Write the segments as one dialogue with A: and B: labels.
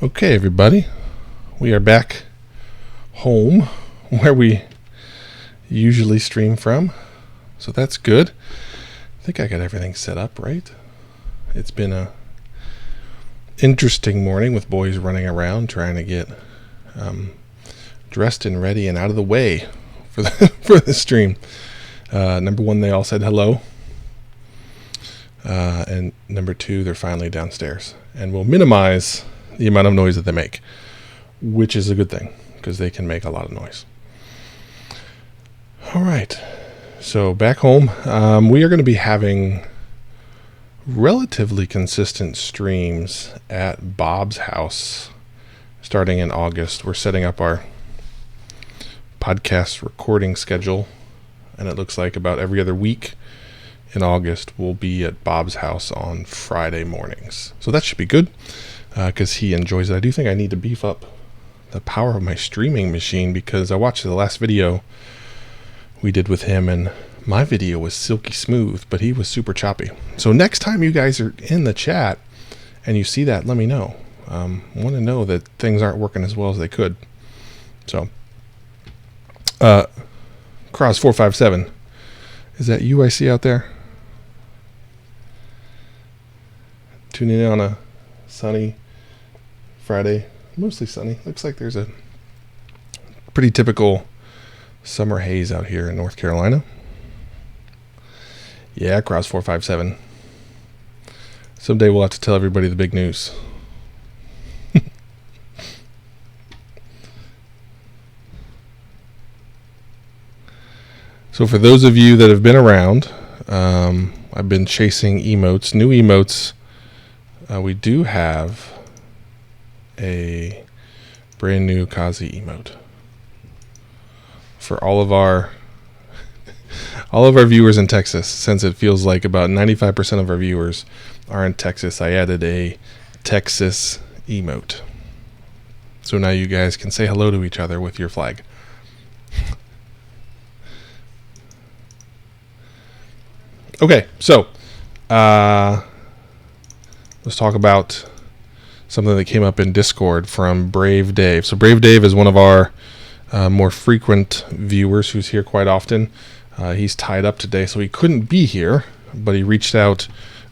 A: Okay, everybody, we are back home where we usually stream from, so that's good. I think I got everything set up right. It's been a interesting morning with boys running around trying to get dressed and ready and out of the way for the stream. Number one, they all said hello, and number two, they're finally downstairs, and we'll minimize the amount of noise that they make, which is a good thing because they can make a lot of noise. All right, so back home, we are going to be having relatively consistent streams at Bob's house starting in August. We're setting up our podcast recording schedule, and it looks like about every other week in August we'll be at Bob's house on Friday mornings. So that should be good because he enjoys it. I do think I need to beef up the power of my streaming machine because I watched the last video we did with him and my video was silky smooth, but he was super choppy. So next time you guys are in the chat and you see that, let me know. I want to know that things aren't working as well as they could. So, Cross457, is that you I see out there? Tuning in on a sunny Friday, mostly sunny. Looks like there's a pretty typical summer haze out here in North Carolina. Yeah, Cross457. Someday we'll have to tell everybody the big news. So for those of you that have been around, I've been chasing emotes, new emotes. We do have a brand new Kazi emote for all of our viewers in Texas. Since it feels like about 95% of our viewers are in Texas, I added a Texas emote. So now you guys can say hello to each other with your flag. Okay, so let's talk about something that came up in Discord from Brave Dave. So Brave Dave is one of our more frequent viewers who's here quite often. He's tied up today, so he couldn't be here, but he reached out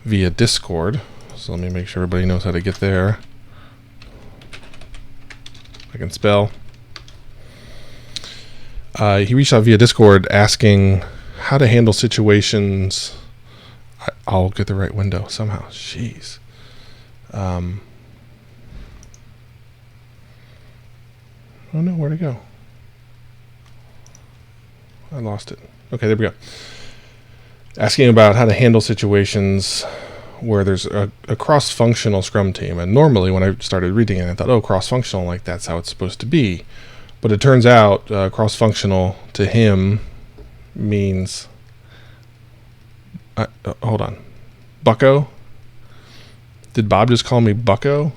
A: via Discord. So let me make sure everybody knows how to get there. I can spell. He reached out via Discord asking how to handle situations. I'll get the right window somehow. Jeez. Oh no, where'd it go? I lost it. Okay, there we go. Asking about how to handle situations where there's a cross-functional Scrum team. And normally when I started reading it, I thought, oh, cross-functional, like that's how it's supposed to be. But it turns out cross-functional to him means... hold on. Bucko? Did Bob just call me Bucko?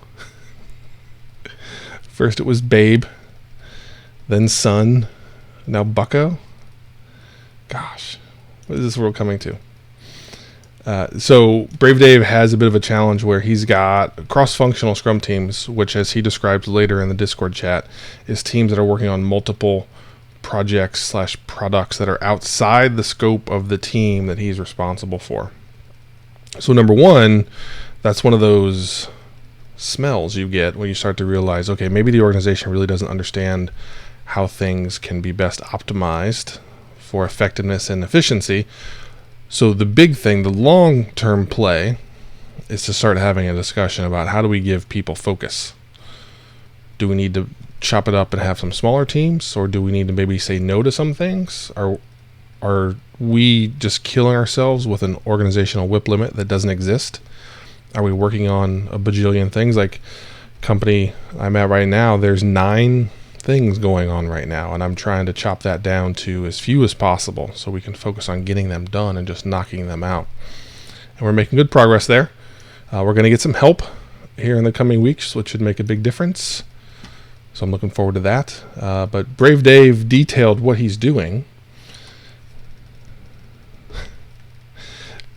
A: First it was Babe, then Son, now Bucko? Gosh, what is this world coming to? So Brave Dave has a bit of a challenge where he's got cross-functional Scrum teams, which as he describes later in the Discord chat, is teams that are working on multiple projects/products that are outside the scope of the team that he's responsible for. So number one, that's one of those smells you get when you start to realize, okay, maybe the organization really doesn't understand how things can be best optimized for effectiveness and efficiency. So the big thing, the long-term play, is to start having a discussion about how do we give people focus. Do we need to chop it up and have some smaller teams, or do we need to maybe say no to some things? Are we just killing ourselves with an organizational whip limit that doesn't exist? Are we working on a bajillion things? Like company I'm at right now, there's 9 things going on right now, and I'm trying to chop that down to as few as possible so we can focus on getting them done and just knocking them out. And we're making good progress there. We're going to get some help here in the coming weeks, which should make a big difference. So I'm looking forward to that. But Brave Dave detailed what he's doing.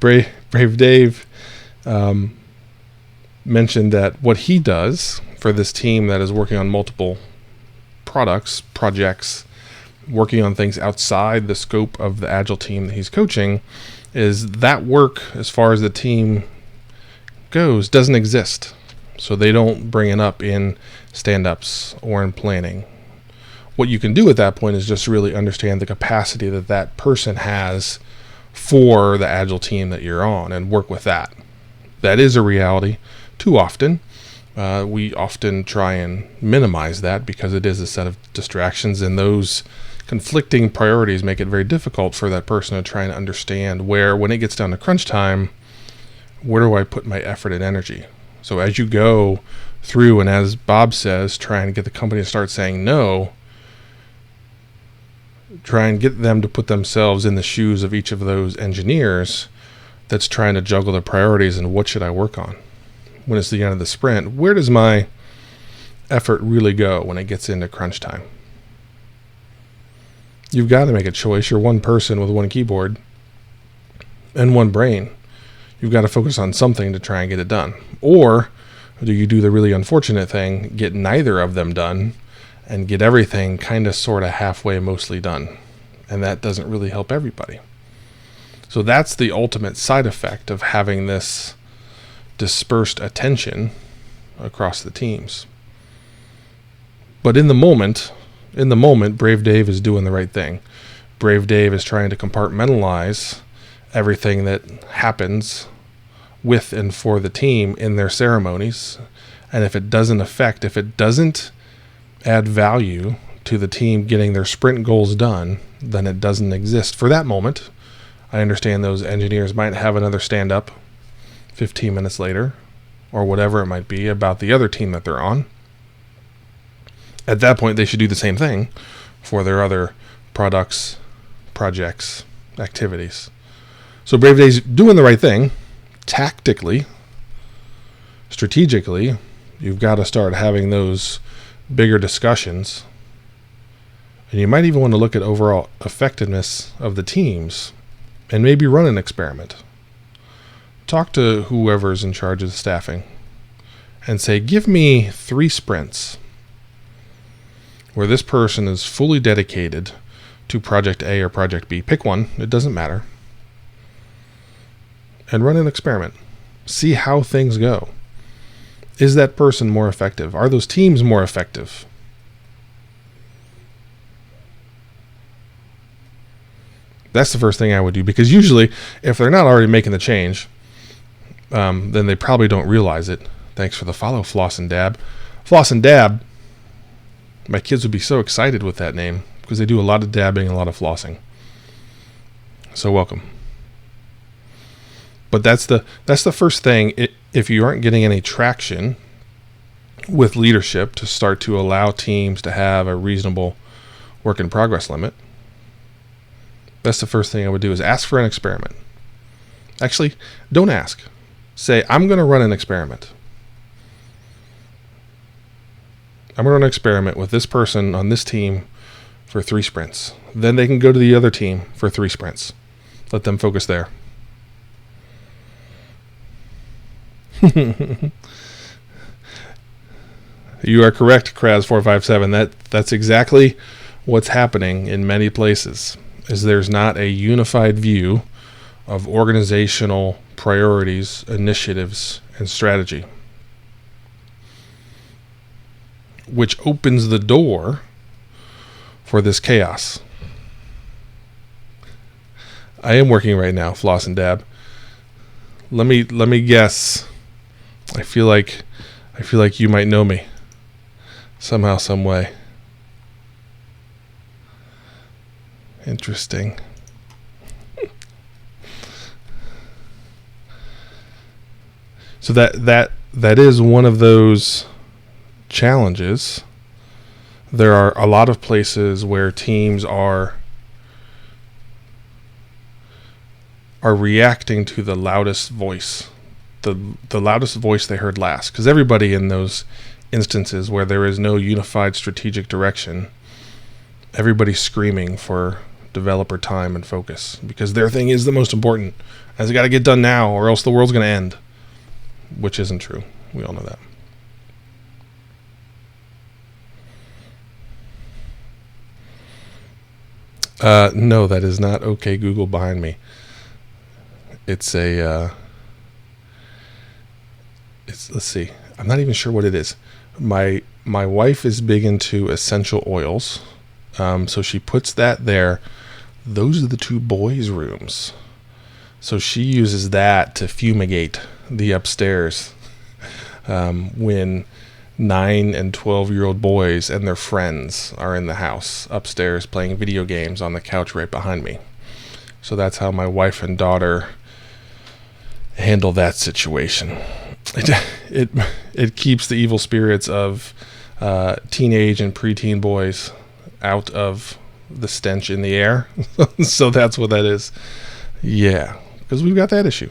A: Brave Dave mentioned that what he does for this team that is working on multiple projects, working on things outside the scope of the Agile team that he's coaching, is that work, as far as the team goes, doesn't exist. So they don't bring it up in stand-ups or in planning. What you can do at that point is just really understand the capacity that that person has for the Agile team that you're on and work with that. That is a reality. Too often, we often try and minimize that because it is a set of distractions, and those conflicting priorities make it very difficult for that person to try and understand where, when it gets down to crunch time, where do I put my effort and energy? So as you go through, and as Bob says, try and get the company to start saying no, try and get them to put themselves in the shoes of each of those engineers that's trying to juggle the priorities and what should I work on. When it's the end of the sprint, where does my effort really go when it gets into crunch time? You've got to make a choice. You're one person with one keyboard and one brain. You've got to focus on something to try and get it done. Or do you do the really unfortunate thing, get neither of them done, and get everything kind of sort of halfway mostly done? And that doesn't really help everybody. So that's the ultimate side effect of having this dispersed attention across the teams. But in the moment, Brave Dave is doing the right thing. Brave Dave is trying to compartmentalize everything that happens with and for the team in their ceremonies. And if it doesn't add value to the team getting their sprint goals done, then it doesn't exist for that moment. I understand those engineers might have another stand-up 15 minutes later, or whatever it might be, about the other team that they're on. At that point, they should do the same thing for their other products, projects, activities. So Brave Dave's doing the right thing. Tactically, strategically, you've got to start having those bigger discussions. And you might even want to look at overall effectiveness of the teams and maybe run an experiment. Talk to whoever's in charge of the staffing and say, give me 3 sprints where this person is fully dedicated to project A or project B. Pick one, it doesn't matter. And run an experiment. See how things go. Is that person more effective? Are those teams more effective? That's the first thing I would do, because usually if they're not already making the change, then they probably don't realize it. Thanks for the follow, Floss and Dab. Floss and Dab, my kids would be so excited with that name because they do a lot of dabbing and a lot of flossing. So welcome. But that's the first thing. If you aren't getting any traction with leadership to start to allow teams to have a reasonable work in progress limit, that's the first thing I would do, is ask for an experiment. Actually, don't ask. Say, I'm going to run an experiment. I'm going to run an experiment with this person on this team for 3 sprints. Then they can go to the other team for 3 sprints. Let them focus there. You are correct, Kraz457. That's exactly what's happening in many places. Is there's not a unified view of organizational priorities, initiatives, and strategy, which opens the door for this chaos. I am working right now, Floss and Dab. Let me guess. I feel like you might know me somehow, some way. Interesting. So that is one of those challenges. There are a lot of places where teams are reacting to the loudest voice, the loudest voice they heard last. Because everybody in those instances where there is no unified strategic direction, everybody's screaming for developer time and focus because their thing is the most important. As it got to get done now, or else the world's going to end, which isn't true. We all know that. No, that is not OK Google behind me. It's a, let's see. I'm not even sure what it is. My wife is big into essential oils. So she puts that there. Those are the two boys' rooms. So she uses that to fumigate the upstairs when 9 and 12-year-old boys and their friends are in the house upstairs playing video games on the couch right behind me. So that's how my wife and daughter handle that situation. It keeps the evil spirits of teenage and preteen boys out of the stench in the air. So that's what that is. Yeah, because we've got that issue.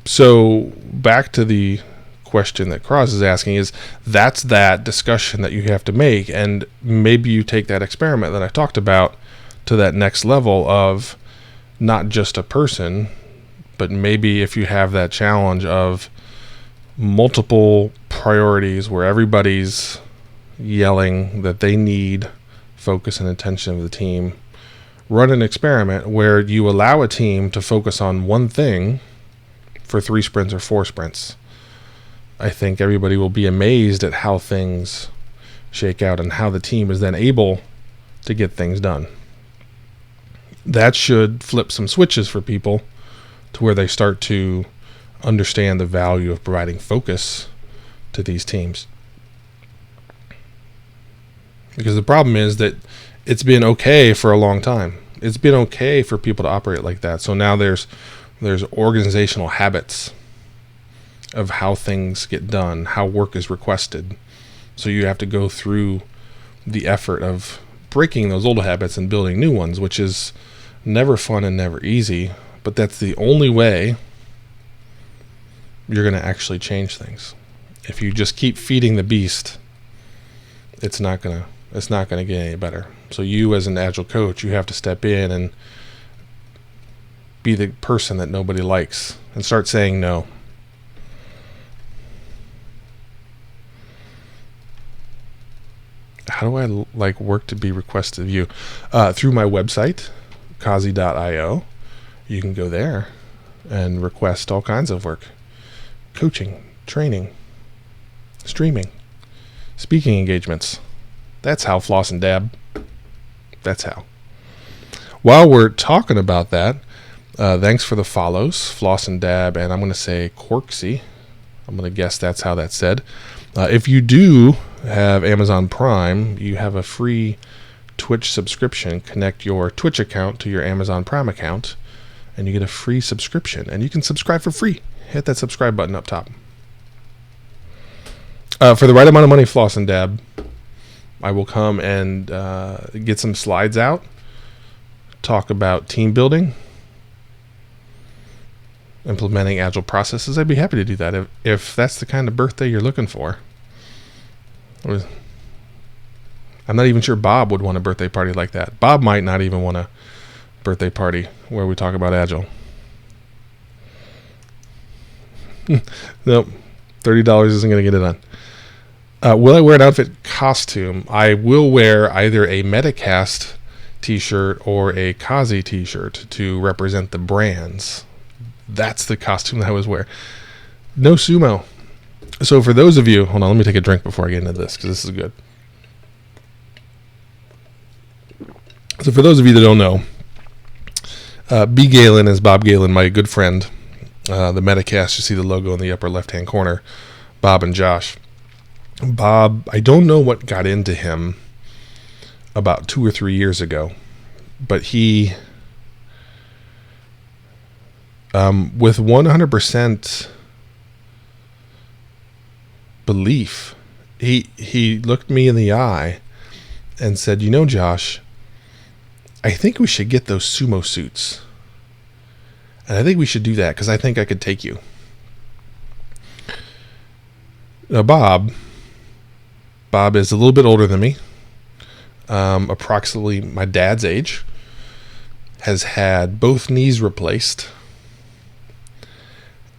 A: So back to the question that Cross is asking is, that's that discussion that you have to make, and maybe you take that experiment that I talked about to that next level of not just a person, but maybe if you have that challenge of multiple priorities where everybody's yelling that they need focus and attention of the team, run an experiment where you allow a team to focus on one thing for 3 sprints or 4 sprints. I think everybody will be amazed at how things shake out and how the team is then able to get things done. That should flip some switches for people to where they start to understand the value of providing focus to these teams. Because the problem is that it's been okay for a long time. It's been okay for people to operate like that. So now there's organizational habits of how things get done, how work is requested. So you have to go through the effort of breaking those old habits and building new ones, which is never fun and never easy, but that's the only way you're going to actually change things. If you just keep feeding the beast, it's not going to get any better. So you as an Agile coach, you have to step in and be the person that nobody likes and start saying no. How do I like work to be requested of you? Through my website, kazi.io. You can go there and request all kinds of work. Coaching, training, streaming, speaking engagements. That's how. Floss and Dab. That's how. While we're talking about that, thanks for the follows, Floss and Dab, and I'm going to say Corksy. I'm going to guess that's how that's said. If you do have Amazon Prime, you have a free Twitch subscription. Connect your Twitch account to your Amazon Prime account, and you get a free subscription. And you can subscribe for free. Hit that subscribe button up top. For the right amount of money, Floss and Dab, I will come and get some slides out, talk about team building, implementing agile processes. I'd be happy to do that if that's the kind of birthday you're looking for. I'm not even sure Bob would want a birthday party like that. Bob might not even want a birthday party where we talk about agile. Nope, $30 isn't going to get it done. Will I wear an outfit costume? I will wear either a Metacast t-shirt or a Kazi t-shirt to represent the brands. That's the costume that I always wear. No sumo. So for those of you, hold on, let me take a drink before I get into this because this is good. So for those of you that don't know, B. Galen is Bob Galen, my good friend. The Metacast, you see the logo in the upper left-hand corner. Bob and Josh. Bob, I don't know what got into him about 2 or 3 years ago, but he, with 100% belief, he looked me in the eye and said, "You know, Josh, I think we should get those sumo suits. And I think we should do that because I think I could take you." Now, Bob is a little bit older than me, approximately my dad's age, has had both knees replaced,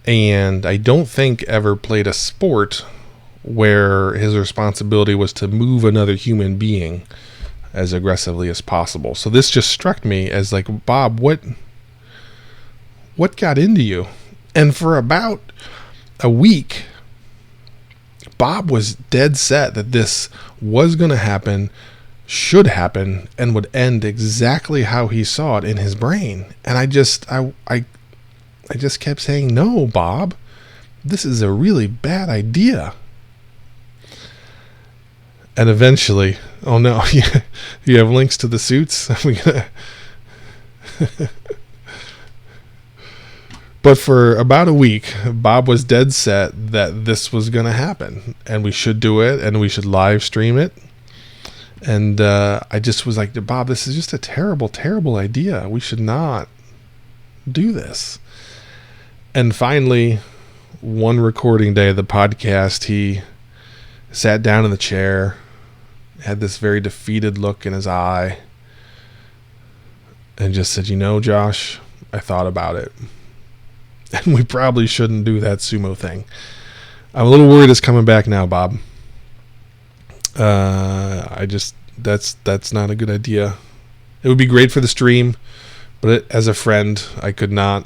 A: and I don't think ever played a sport where his responsibility was to move another human being as aggressively as possible. So this just struck me as like, Bob, what got into you? And for about a week, Bob was dead set that this was going to happen, should happen, and would end exactly how he saw it in his brain. And I just kept saying, no, Bob, this is a really bad idea. And eventually, oh no, you have links to the suits? But for about a week, Bob was dead set that this was going to happen, and we should do it, and we should live stream it. And I just was like, Bob, this is just a terrible, terrible idea. We should not do this. And finally, one recording day of the podcast, he sat down in the chair, had this very defeated look in his eye, and just said, Josh, I thought about it. And we probably shouldn't do that sumo thing. I'm a little worried it's coming back now, Bob. That's not a good idea. It would be great for the stream, but as a friend, I could not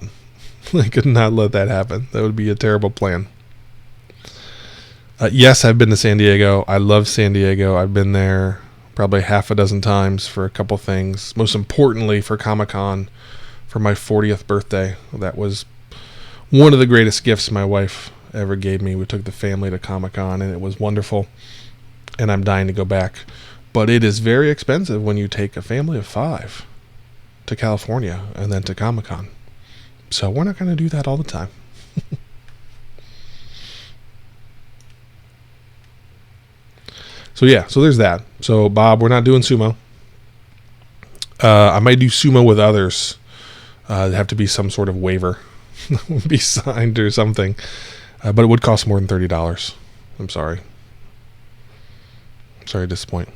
A: let that happen. That would be a terrible plan. Yes, I've been to San Diego. I love San Diego. I've been there probably half a dozen times for a couple things. Most importantly, for Comic-Con, for my 40th birthday. That was one of the greatest gifts my wife ever gave me. We took the family to Comic-Con, and it was wonderful. And I'm dying to go back. But it is very expensive when you take a family of 5 to California and then to Comic-Con. So we're not going to do that all the time. So there's that. So Bob, we're not doing sumo. I might do sumo with others. It'd have to be some sort of waiver. Be signed or something. But it would cost more than $30. I'm sorry. Sorry to disappoint.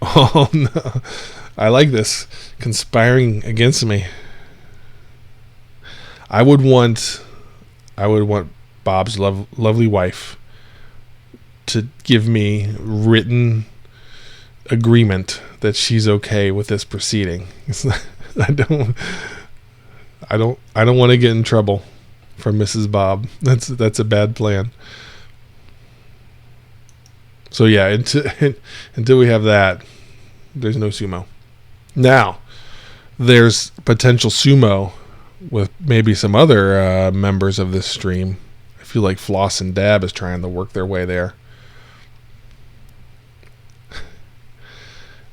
A: Oh no. I like this. Conspiring against me. I would want Bob's lovely wife to give me written agreement that she's okay with this proceeding. I don't want to get in trouble from Mrs. Bob. That's a bad plan. So yeah, until we have that, there's no sumo. Now, there's potential sumo with maybe some other members of this stream. I feel like Floss and Dab is trying to work their way there.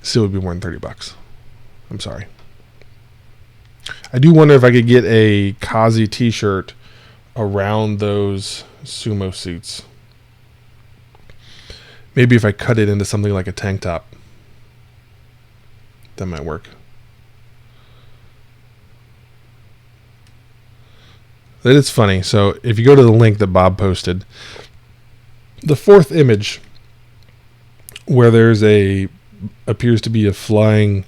A: Still would be more than $30. I'm sorry. I do wonder if I could get a Kazi t-shirt around those sumo suits. Maybe if I cut it into something like a tank top. That might work. That is funny. So if you go to the link that Bob posted, the fourth image where there's appears to be a flying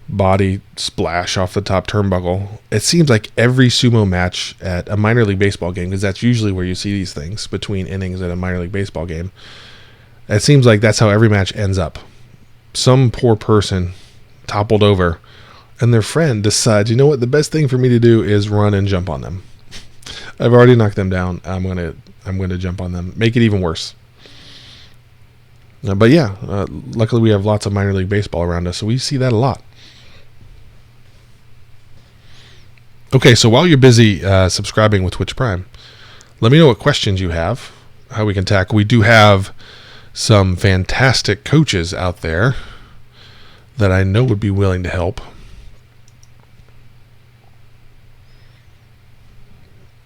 A: body splash off the top turnbuckle. It seems like every sumo match at a minor league baseball game, because that's usually where you see these things between innings at a minor league baseball game. It seems like that's how every match ends up. Some poor person toppled over, and their friend decides, you know what, the best thing for me to do is run and jump on them. I've already knocked them down. I'm gonna jump on them, make it even worse. But yeah, luckily we have lots of minor league baseball around us, so we see that a lot. Okay, so while you're busy subscribing with Twitch Prime, let me know what questions you have, how we can tackle. We do have some fantastic coaches out there that I know would be willing to help.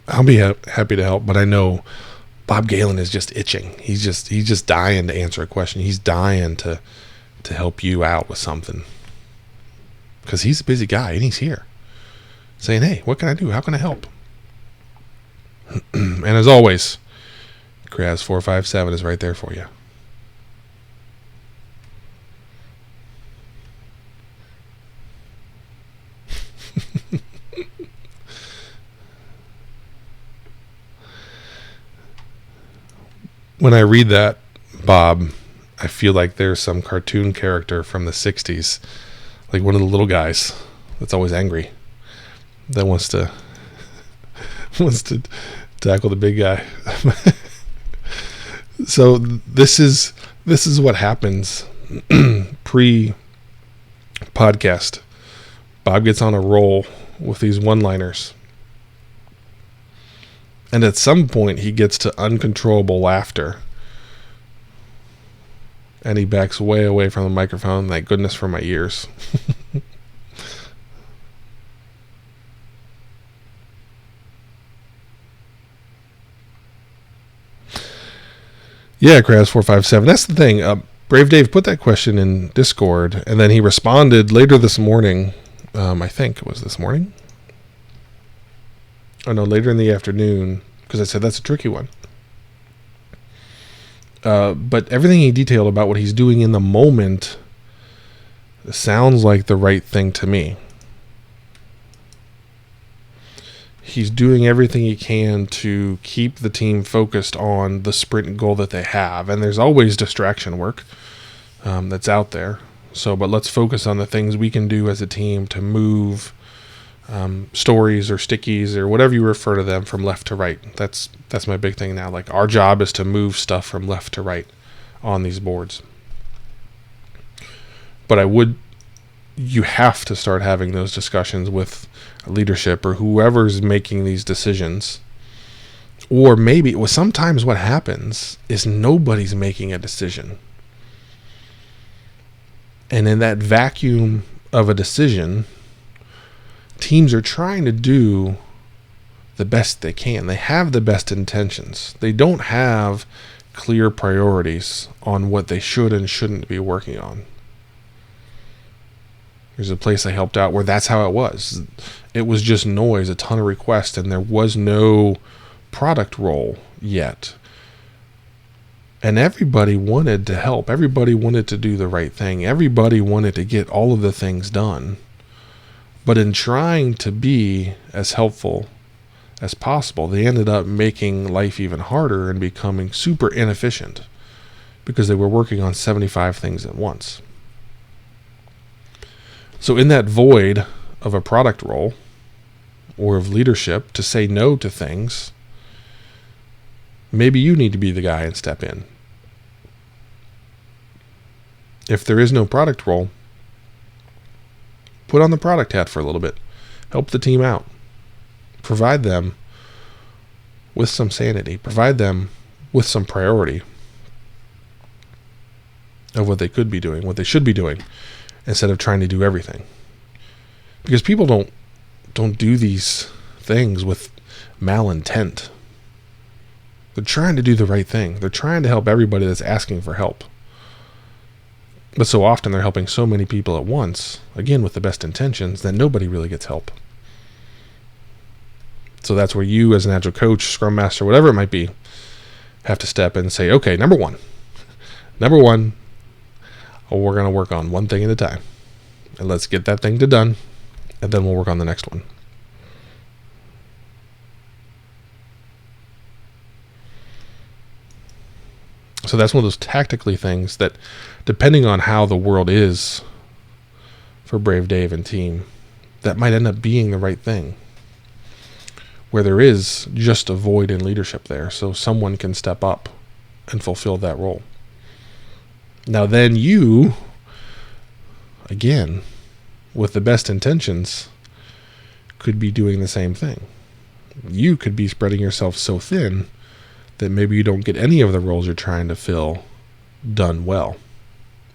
A: I'll be happy to help, but I know Bob Galen is just itching. He's just dying to answer a question. He's dying to help you out with something, because he's a busy guy and he's here saying, hey, what can I do? How can I help? And as always, Kraz457 is right there for you. When I read that, Bob, I feel like there's some cartoon character from the 60s, like one of the little guys that's always angry, that wants to tackle the big guy. So this is what happens pre podcast. Bob gets on a roll with these one-liners, and at some point he gets to uncontrollable laughter, and he backs way away from the microphone. Thank goodness for my ears. Yeah, Kraz457. That's the thing. Brave Dave put that question in Discord, and then he responded later this morning. I think it was this morning. Oh no, later in the afternoon, because I said that's a tricky one. But everything he detailed about what he's doing in the moment sounds like the right thing to me. He's doing everything he can to keep the team focused on the sprint goal that they have. And there's always distraction work that's out there. But let's focus on the things we can do as a team to move stories or stickies or whatever you refer to them from left to right. That's my big thing now. Like, our job is to move stuff from left to right on these boards. But you have to start having those discussions with leadership or whoever's making these decisions. Or maybe sometimes what happens is nobody's making a decision. And in that vacuum of a decision, teams are trying to do the best they can. They have the best intentions. They don't have clear priorities on what they should and shouldn't be working on. There's a place I helped out where that's how it was. It was just noise, a ton of requests, and there was no product role yet. And everybody wanted to help. Everybody wanted to do the right thing. Everybody wanted to get all of the things done. But in trying to be as helpful as possible, they ended up making life even harder and becoming super inefficient because they were working on 75 things at once. So in that void of a product role or of leadership to say no to things, maybe you need to be the guy and step in. If there is no product role, put on the product hat for a little bit. Help the team out. Provide them with some sanity. Provide them with some priority of what they could be doing, what they should be doing, instead of trying to do everything. Because people don't do these things with malintent. They're trying to do the right thing. They're trying to help everybody that's asking for help. But so often they're helping so many people at once, again with the best intentions, that nobody really gets help. So that's where you as an Agile coach, Scrum Master, whatever it might be, have to step in and say, okay, number one, we're going to work on one thing at a time. And let's get that thing done, and then we'll work on the next one. So that's one of those tactically things that, depending on how the world is for Brave Dave and team, that might end up being the right thing. Where there is just a void in leadership there, so someone can step up and fulfill that role. Now then you, again, with the best intentions, could be doing the same thing. You could be spreading yourself so thin that maybe you don't get any of the roles you're trying to fill done well.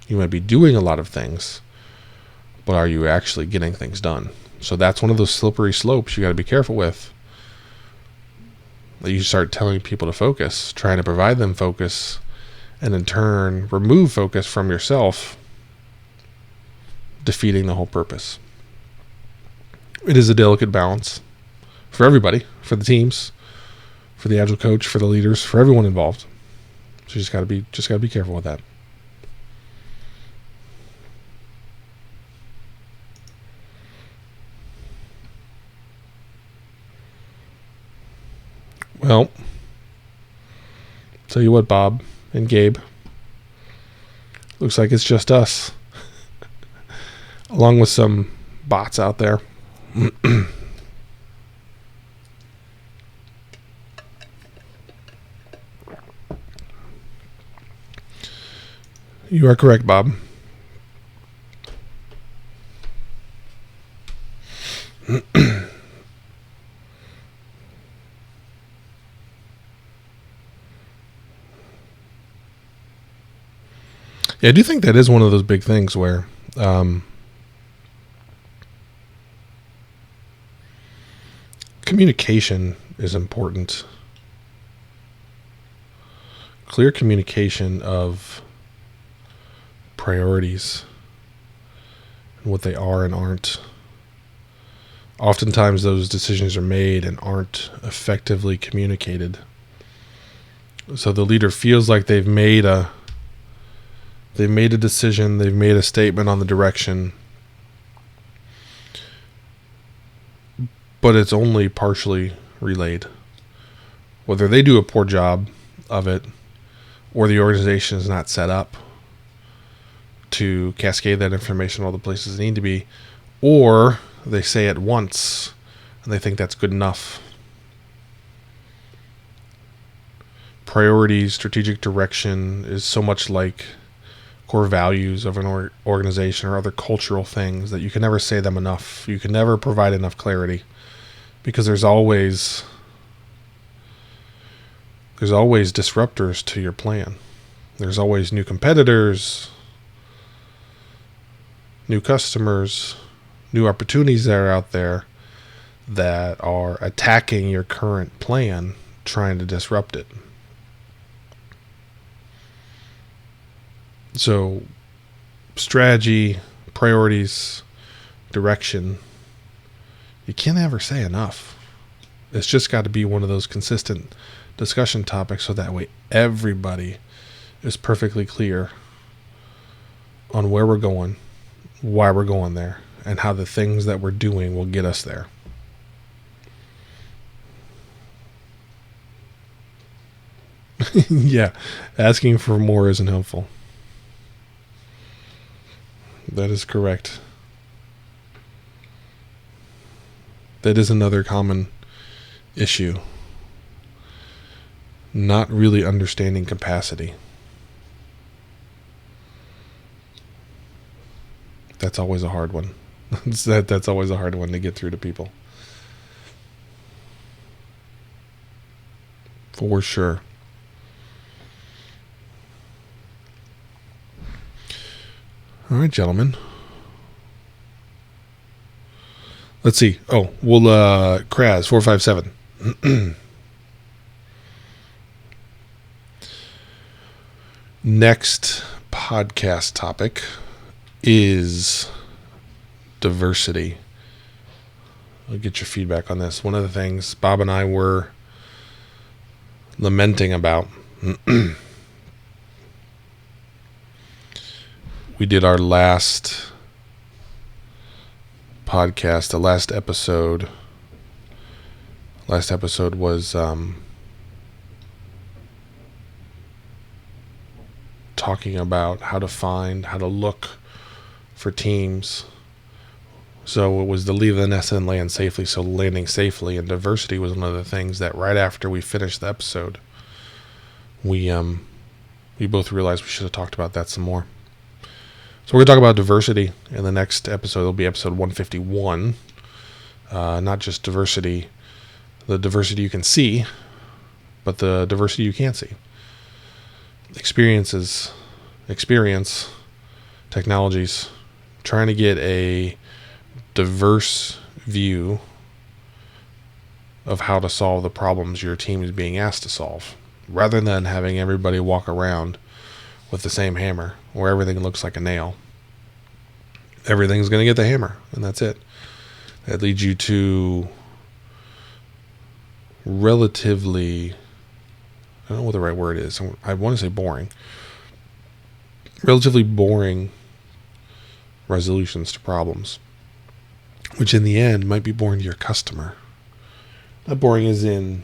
A: You might be doing a lot of things, but are you actually getting things done? So that's one of those slippery slopes you got to be careful with. That you start telling people to focus, trying to provide them focus, and in turn remove focus from yourself, defeating the whole purpose. It is a delicate balance for everybody, for the teams, for the Agile coach, for the leaders, for everyone involved. So you just gotta be careful with that. Well, Tell you what, Bob and Gabe, looks like it's just us, along with some bots out there. You are correct, Bob. Yeah, I do think that is one of those big things where communication is important. Clear communication of priorities and what they are and aren't. Oftentimes those decisions are made and aren't effectively communicated. So the leader feels like they've made a decision, they've made a statement on the direction, but it's only partially relayed. Whether they do a poor job of it, or the organization is not set up to cascade that information all the places they need to be, or they say it once and they think that's good enough. Priorities, strategic direction is so much like core values of an organization or other cultural things that you can never say them enough. You can never provide enough clarity, because there's always disruptors to your plan. There's always new competitors, new customers, new opportunities that are out there that are attacking your current plan, trying to disrupt it. So, strategy, priorities, direction, you can't ever say enough. It's just got to be one of those consistent discussion topics, so that way everybody is perfectly clear on where we're going, why we're going there, and how the things that we're doing will get us there. Yeah, asking for more isn't helpful. That is correct. That is another common issue. Not really understanding capacity. That's always a hard one. That's always a hard one to get through to people. For sure. All right, gentlemen. Let's see. Oh, we'll Kraz 457. Next podcast topic is diversity. I'll get your feedback on this. One of the things Bob and I were lamenting about. We did our last podcast, the last episode. Last episode was talking about how to look for teams. So it was to leave the nest and land safely, so landing safely. And diversity was one of the things that right after we finished the episode, we both realized we should have talked about that some more. So we're going to talk about diversity in the next episode. It'll be episode 151. Not just diversity, the diversity you can see, but the diversity you can't see. Experience, technologies, trying to get a diverse view of how to solve the problems your team is being asked to solve, rather than having everybody walk around with the same hammer where everything looks like a nail. Everything's going to get the hammer, and that's it. That leads you to relatively, I don't know what the right word is. I want to say boring. Relatively boring resolutions to problems, which in the end might be boring to your customer. Not boring as in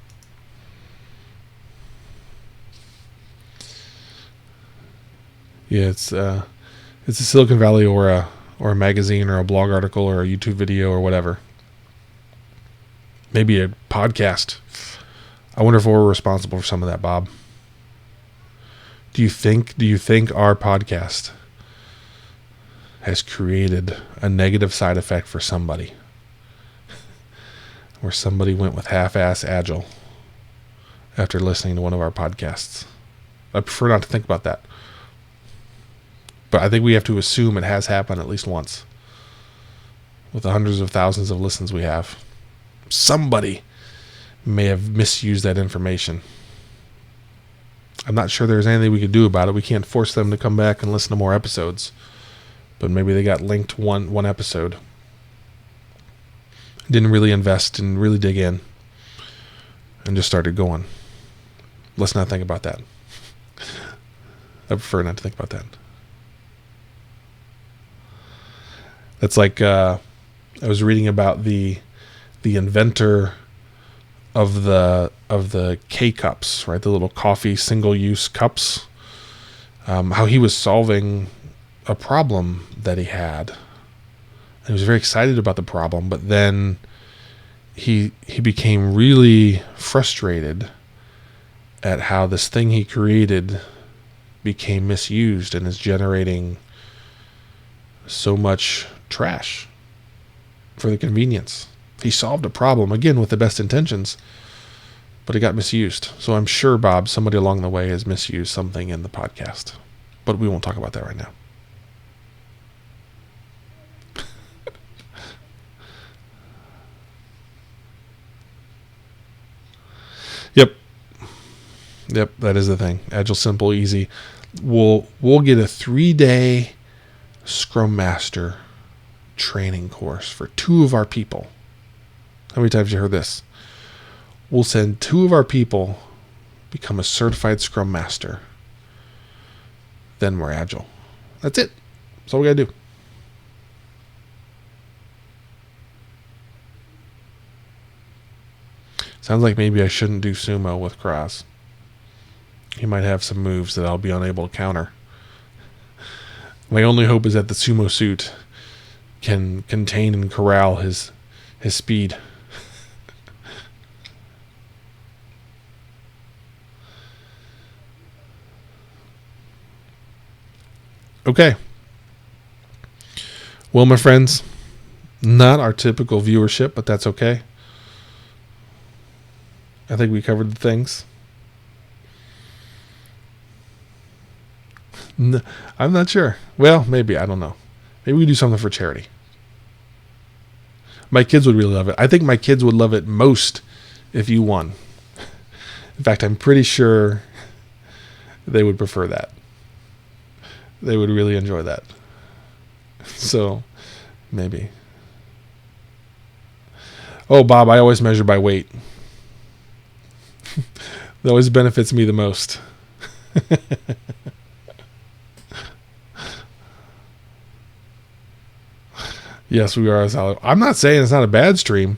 A: Yeah, it's a Silicon Valley or a magazine or a blog article or a YouTube video or whatever. Maybe a podcast. I wonder if we're responsible for some of that, Bob. Do you think our podcast has created a negative side effect for somebody? Where somebody went with half-ass Agile after listening to one of our podcasts. I prefer not to think about that. But I think we have to assume it has happened at least once. With the hundreds of thousands of listens we have. Somebody may have misused that information. I'm not sure there's anything we could do about it. We can't force them to come back and listen to more episodes. But maybe they got linked one episode. Didn't really invest and really dig in. And just started going. Let's not think about that. I prefer not to think about that. That's like I was reading about the inventor of the K-cups, right? The little coffee single-use cups. How he was solving a problem that he had. And he was very excited about the problem, but then he became really frustrated at how this thing he created became misused and is generating so much trash for the convenience. He solved a problem, again, with the best intentions, but it got misused. So I'm sure, Bob, somebody along the way has misused something in the podcast. But we won't talk about that right now. Yep, that is the thing. Agile, simple, easy. We'll get a 3-day Scrum Master training course for 2 of our people. How many times have you heard this? We'll send 2 of our people become a certified Scrum Master. Then we're Agile. That's it. That's all we gotta do. Sounds like maybe I shouldn't do sumo with Kraz. He might have some moves that I'll be unable to counter. My only hope is that the sumo suit can contain and corral his speed. Okay. Well, my friends, not our typical viewership, but that's okay. I think we covered the things. I'm not sure. Well, maybe. I don't know. Maybe we do something for charity. My kids would really love it. I think my kids would love it most if you won. In fact, I'm pretty sure they would prefer that. They would really enjoy that. So, maybe. Oh, Bob, I always measure by weight. That always benefits me the most. Yes, we are. I'm not saying it's not a bad stream.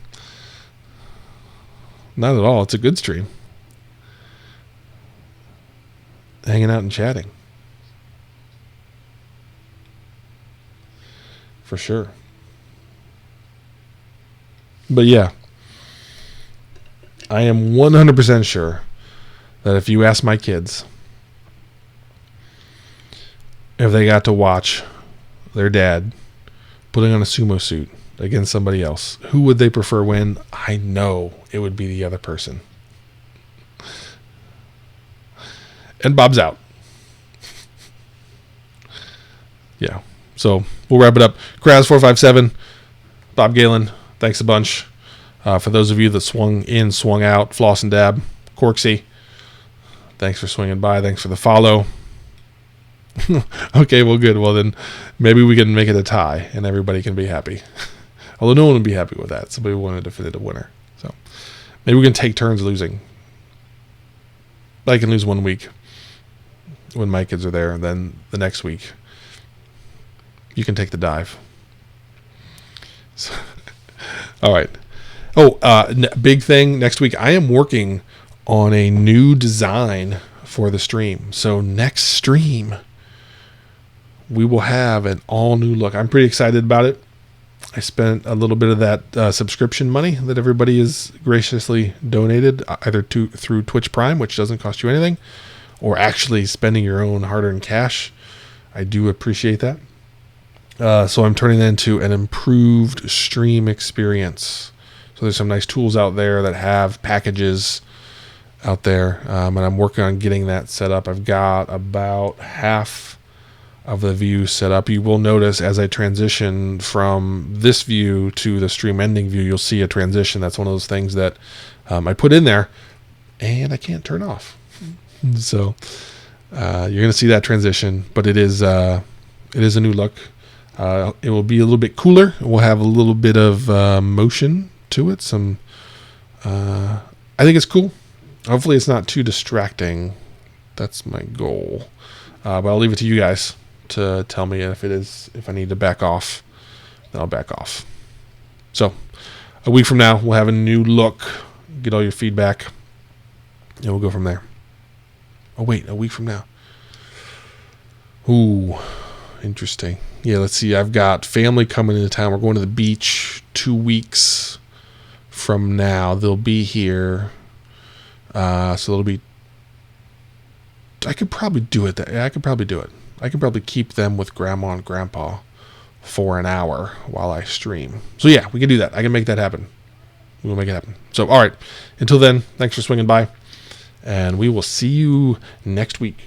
A: Not at all. It's a good stream. Hanging out and chatting. For sure. But yeah. I am 100% sure that if you ask my kids if they got to watch their dad putting on a sumo suit against somebody else, who would they prefer win? I know it would be the other person. And Bob's out. Yeah. So we'll wrap it up. Kraz457, Bob Galen, thanks a bunch. For those of you that swung in, swung out, Floss and Dab, Corksy, thanks for swinging by. Thanks for the follow. Okay, well, good. Well, then maybe we can make it a tie and everybody can be happy. Although no one would be happy with that. Somebody wanted a definitive winner. So maybe we can take turns losing. I can lose 1 week when my kids are there, and then the next week you can take the dive. So, all right. Oh, big thing next week. I am working on a new design for the stream. So next stream, we will have an all new look. I'm pretty excited about it. I spent a little bit of that subscription money that everybody has graciously donated, either through Twitch Prime, which doesn't cost you anything, or actually spending your own hard-earned cash. I do appreciate that. So I'm turning that into an improved stream experience. So there's some nice tools out there that have packages out there, and I'm working on getting that set up. I've got about half of the view set up. You will notice as I transition from this view to the stream ending view, you'll see a transition. That's one of those things that I put in there and I can't turn off. So you're going to see that transition, but it is a new look. It will be a little bit cooler. We'll have a little bit of motion to it. I think it's cool. Hopefully it's not too distracting. That's my goal. But I'll leave it to you guys to tell me if I need to back off, then I'll back off. So a week from now, we'll have a new look, get all your feedback, and we'll go from there. Oh, wait, a week from now. Ooh, interesting. Yeah, let's see. I've got family coming into town. We're going to the beach 2 weeks from now. They'll be here. So it'll be... I could probably do it. I could probably do it. I could probably keep them with Grandma and Grandpa for an hour while I stream. So yeah, we can do that. I can make that happen. We'll make it happen. So, all right. Until then, thanks for swinging by. And we will see you next week.